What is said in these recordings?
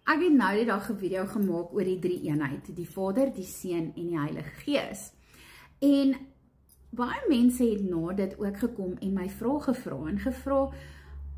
Ek het nou die dag 'n video gemaak oor die drie eenheid, die Vader, die Seun en die Heilige Gees. En baie mense het na dit ook gekom en my vrae gevra,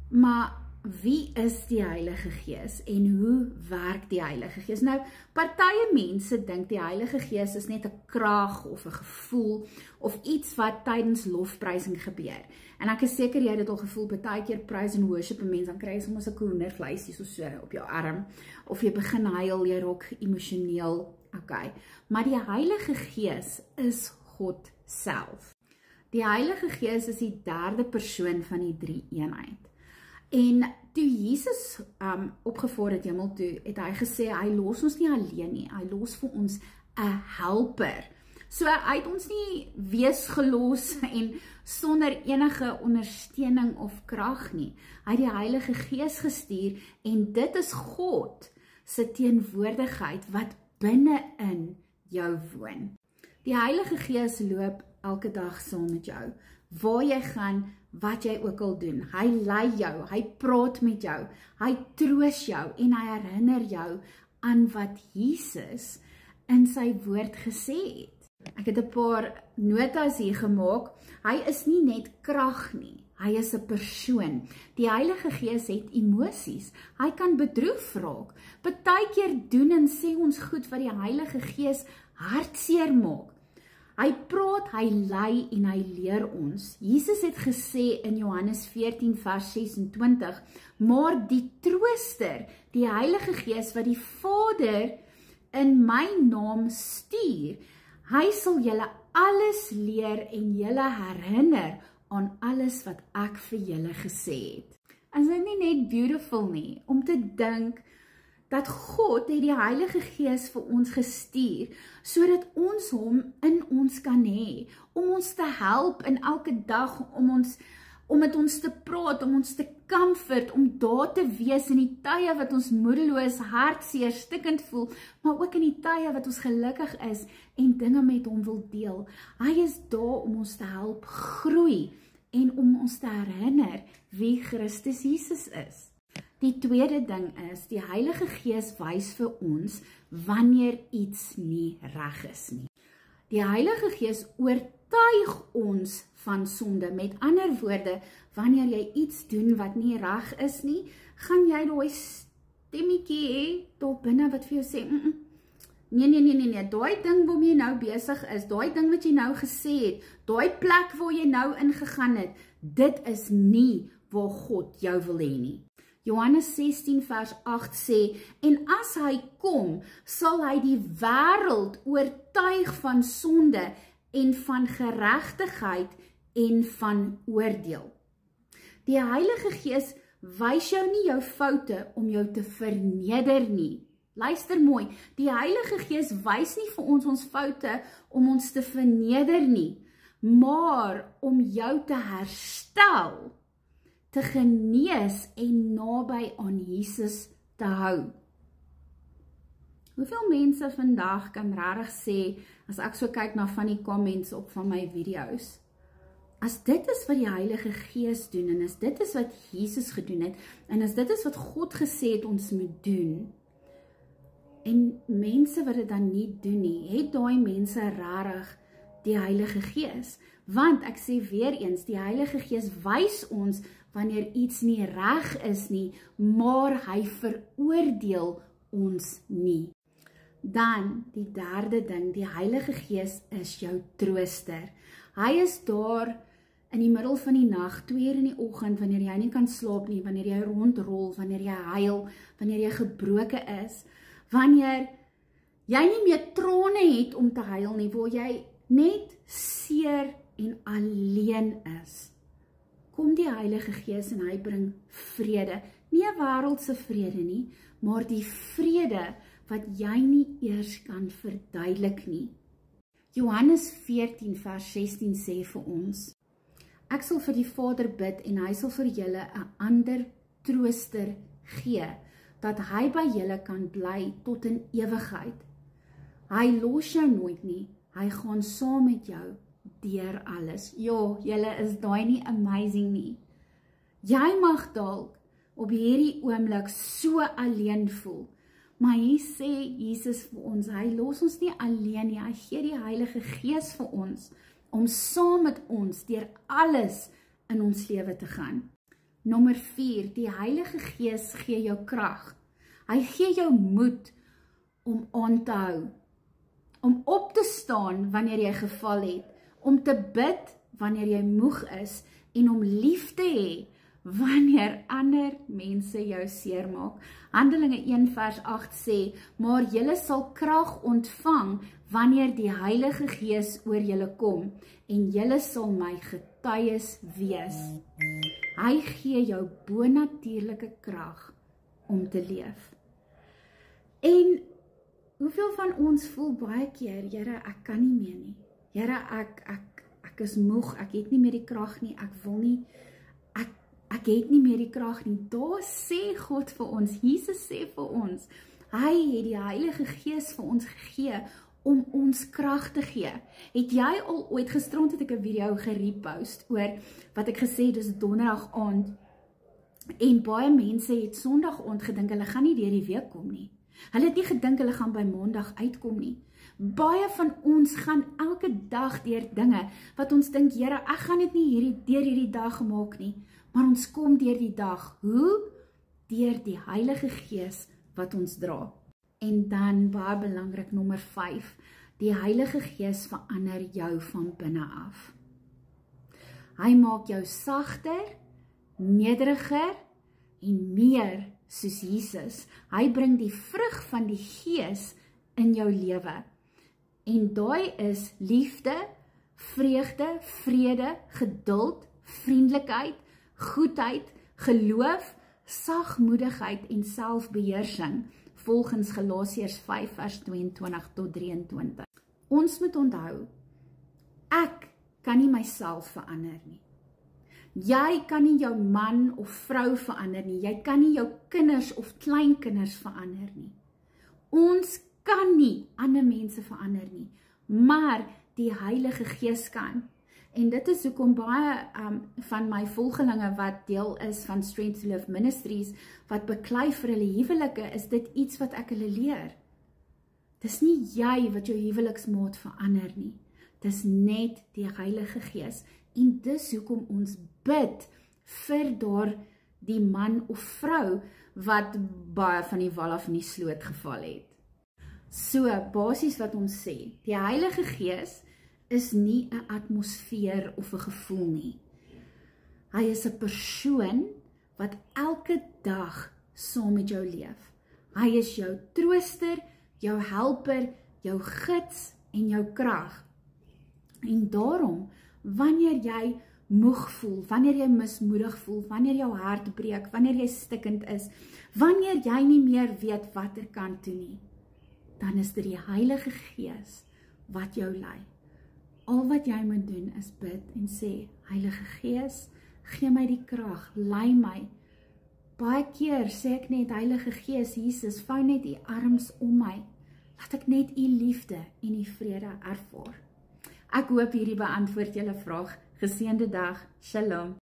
maar wie is die Heilige Gees en hoe werk die Heilige Gees? Nou, partye mense dink die Heilige Gees is net 'n krag of 'n gevoel of iets wat tydens lofprysing gebeur. En ek is seker jy het dit al gevoel, baie keer praise and worship 'n mens, dan kry jy soms 'n hoendervleisie so op jou arm, of jy begin huil, jy raak emosioneel, okay. Maar die Heilige Gees is God self. Die Heilige Gees is die derde persoon van die drie eenheid. En toe Jesus opgevaar het hemel toe, het hy gesê, hy los ons nie alleen nie, hy los vir ons 'n helper. So hy het ons nie wees gelos en sonder enige ondersteuning of krag nie. Hy het die Heilige Gees gestuur en dit is God se teenwoordigheid wat binne in jou woon. Die Heilige Gees loop elke dag saam met jou. Waar jy gaan, wat jy ook al doen. Hy lei jou, hy praat met jou, hy troos jou en hy herinner jou aan wat Jesus in sy woord gesê het. Ek het 'n paar notas hier gemaak. Hy is nie net krag nie, hy is 'n persoon. Die Heilige Gees het emosies. Hy kan bedroef raak. Partykeer doen en sê ons goed wat die Heilige Gees hartseer maak. Hy praat, hy lei en hy leer ons. Jesus het gesê in Johannes 14 vers 26, maar die Trooster, die Heilige Gees wat die Vader in my naam stuur, hy sal julle alles leer en julle herinner aan alles wat ek vir julle gesê het. Is dit nie net beautiful nie, om te dink dat God het die Heilige Gees vir ons gestuur, sodat ons hom in ons kan hê, om ons te help in elke dag, om met ons te praat, om ons te comfort, om daar te wees in die tye wat ons moedeloos, hartseer, stikkend voel, maar ook in die tye wat ons gelukkig is en dinge met hom wil deel. Hy is daar om ons te help groei en om ons te herinner wie Christus Jesus is. Die tweede ding is, die Heilige Gees wys vir ons wanneer iets nie reg is nie. Die Heilige Gees oortuig ons van sonde. Met ander woorde, wanneer jy iets doen wat nie reg is nie, gaan jy daai stemmetjie hê daar binne wat vir jou sê, nee, daai ding waarmee jy nou besig is, daai ding wat jy nou gesê het, daai plek waar jy nou ingegaan het, dit is nie waar God jou wil hê nie. Johannes 16 vers 8 sê, en as hy kom, sal hy die wêreld oortuig van sonde en van geregtigheid en van oordeel. Die Heilige Gees wys jou nie jou foute om jou te verneder nie. Luister mooi, die Heilige Gees wys nie vir ons foute om ons te verneder nie, maar om jou te herstel, te genees en naby aan Jesus te hou. Hoeveel mense vandag kan regtig sê, as ek so kyk na van die comments op van my video's, as dit is wat die Heilige Gees doen, en as dit is wat Jesus gedoen het, en as dit is wat God gesê het ons moet doen, en mense wat dit dan nie doen nie, het daai mense regtig die Heilige Gees? Want ek sê weer eens, die Heilige Gees wys ons wanneer iets nie reg is nie, maar hy veroordeel ons nie. Dan, die derde ding, die Heilige Gees is jou trooster. Hy is daar in die middel van die nag, 2 uur in die oggend, wanneer jy nie kan slaap nie, wanneer jy rondrol, wanneer jy huil, wanneer jy gebroke is, wanneer jy nie meer trane het om te huil nie, waar jy net seer en alleen is. Kom die Heilige Gees en hy bring vrede, nie 'n wêreldse vrede nie, maar die vrede wat jy nie eers kan verduidelik nie. Johannes 14 vers 16 sê vir ons, ek sal vir die Vader bid en hy sal vir julle 'n ander trooster gee, dat hy by julle kan bly tot in ewigheid. Hy los jou nooit nie, hy gaan saam met jou deur alles. Ja, julle is daai nie amazing nie. Jy mag dalk op hierdie oomblik so alleen voel, Maar hier sê Jesus vir ons, hy los ons nie alleen nie, hy gee die Heilige Gees vir ons, om saam met ons deur alles in ons lewe te gaan. Nommer 4, die Heilige Gees gee jou krag. Hy gee jou moed om aan te hou, om op te staan wanneer jy geval het, om te bid wanneer jy moeg is, en om lief te hê wanneer ander mense jou seermaak. Handelinge 1 vers 8 sê, maar julle sal krag ontvang wanneer die Heilige Gees oor julle kom, en julle sal my getuies wees. Hy gee jou bonatuurlike krag om te leef. En hoeveel van ons voel baie keer, Here, ek kan nie meer nie. Here, ek is moeg, ek het nie meer die krag nie, ek wil nie, ek het nie meer die krag nie. Daar sê God vir ons, Jesus sê vir ons, hy het die Heilige Gees vir ons gegee, om ons krag te gee. Het jy al ooit, gisterond het ek 'n video gerepost, oor wat ek gesê het, dis donderdag aand, en baie mense het sondag aand gedink, hulle gaan nie deur die week kom nie. Hulle het nie gedink, hulle gaan by maandag uitkom nie. Baie van ons gaan elke dag deur dinge, wat ons dink, Here, ek gaan dit nie deur hierdie dag maak nie, maar ons kom deur die dag. Hoe? Deur die Heilige Gees wat ons dra. En dan, baie belangrik, nommer 5, die Heilige Gees verander jou van binne af. Hy maak jou sagter, nederiger en meer soos Jesus. Hy bring die vrug van die Gees in jou lewe. En daai is liefde, vreugde, vrede, geduld, vriendelikheid, goedheid, geloof, sagmoedigheid en selfbeheersing, volgens Galasiërs 5 vers 22 tot 23. Ons moet onthou, ek kan nie myself verander nie. Jy kan nie jou man of vrou verander nie. Jy kan nie jou kinders of kleinkinders verander nie. Ons kan nie ander mense verander nie, maar die Heilige Gees kan. En dit is hoekom baie van my volgelinge wat deel is van Strength to Live Ministries, wat beklei vir hulle huwelike, is dit iets wat ek hulle leer. Dis nie jy wat jou huweliksmaat verander nie. Dis net die Heilige Gees. En dis hoekom ons bid vir daar die man of vrou wat baie van die wal af in die sloot geval het. So, basies wat ons sê, die Heilige Gees is nie 'n atmosfeer of 'n gevoel nie. Hy is 'n persoon wat elke dag saam met jou leef. Hy is jou trooster, jou helper, jou gids en jou krag. En daarom, wanneer jy moeg voel, wanneer jy mismoedig voel, wanneer jou hart breek, wanneer jy stikkend is, wanneer jy nie meer weet watter kant toe nie, dan is dit die Heilige Gees wat jou lei. Al wat jy moet doen is bid en sê, Heilige Gees, gee my die krag, lei my. Baie keer sê ek net, Heilige Gees, Jesus, vou net u arms om my. Laat ek net u liefde en u vrede ervaar. Ek hoop hierdie beantwoord julle vraag. Geseënde dag. Shalom.